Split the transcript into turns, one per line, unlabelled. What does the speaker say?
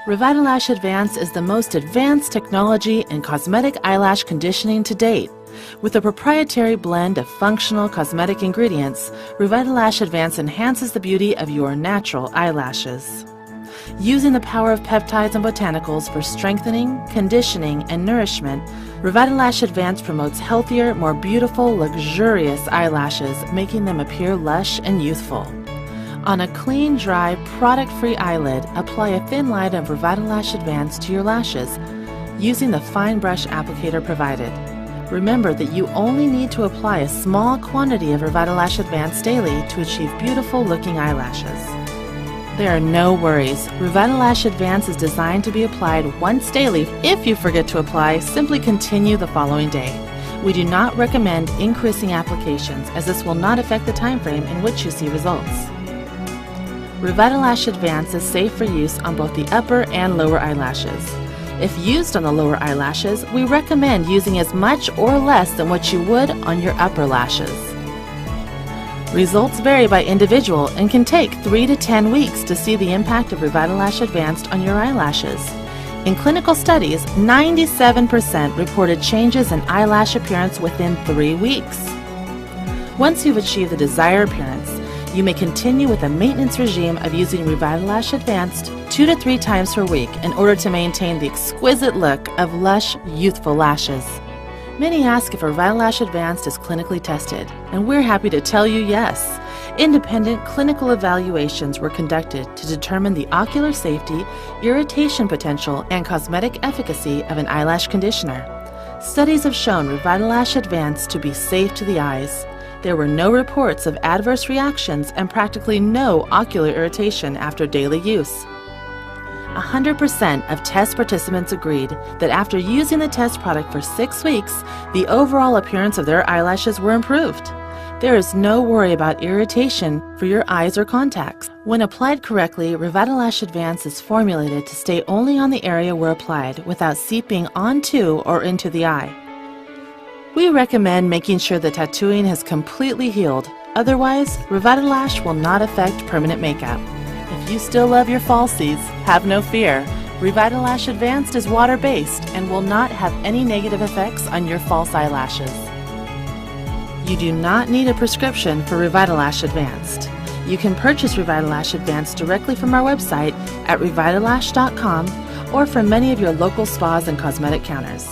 Revitalash Advanced is the most advanced technology in cosmetic eyelash conditioning to date. With a proprietary blend of functional cosmetic ingredients, Revitalash Advanced enhances the beauty of your natural eyelashes. Using the power of peptides and botanicals for strengthening, conditioning, and nourishment, Revitalash Advanced promotes healthier, more beautiful, luxurious eyelashes, making them appear lush and youthful. On a clean, dry, product-free eyelid, apply a thin line of Revitalash Advanced to your lashes, using the fine brush applicator provided. Remember that you only need to apply a small quantity of Revitalash Advanced daily to achieve beautiful-looking eyelashes. There are no worries. Revitalash Advanced is designed to be applied once daily. If you forget to apply, simply continue the following day. We do not recommend increasing applications, as this will not affect the time frame in which you see results. Revitalash Advanced is safe for use on both the upper and lower eyelashes. If used on the lower eyelashes, we recommend using as much or less than what you would on your upper lashes. Results vary by individual and can take 3 to 10 weeks to see the impact of Revitalash Advanced on your eyelashes. In clinical studies, 97% reported changes in eyelash appearance within 3 weeks. Once you've achieved the desired appearance, you may continue with a maintenance regime of using Revitalash Advanced 2 to 3 times per week in order to maintain the exquisite look of lush, youthful lashes. Many ask if Revitalash Advanced is clinically tested, and we're happy to tell you yes. Independent clinical evaluations were conducted to determine the ocular safety, irritation potential, and cosmetic efficacy of an eyelash conditioner. Studies have shown Revitalash Advanced to be safe to the eyes. There were no reports of adverse reactions and practically no ocular irritation after daily use. 100% of test participants agreed that after using the test product for 6 weeks, the overall appearance of their eyelashes were improved. There is no worry about irritation for your eyes or contacts. When applied correctly, Revitalash Advanced is formulated to stay only on the area where applied without seeping onto or into the eye. We recommend making sure the tattooing has completely healed. Otherwise, Revitalash will not affect permanent makeup. If you still love your falsies, have no fear. Revitalash Advanced is water-based and will not have any negative effects on your false eyelashes. You do not need a prescription for Revitalash Advanced. You can purchase Revitalash Advanced directly from our website at revitalash.com or from many of your local spas and cosmetic counters.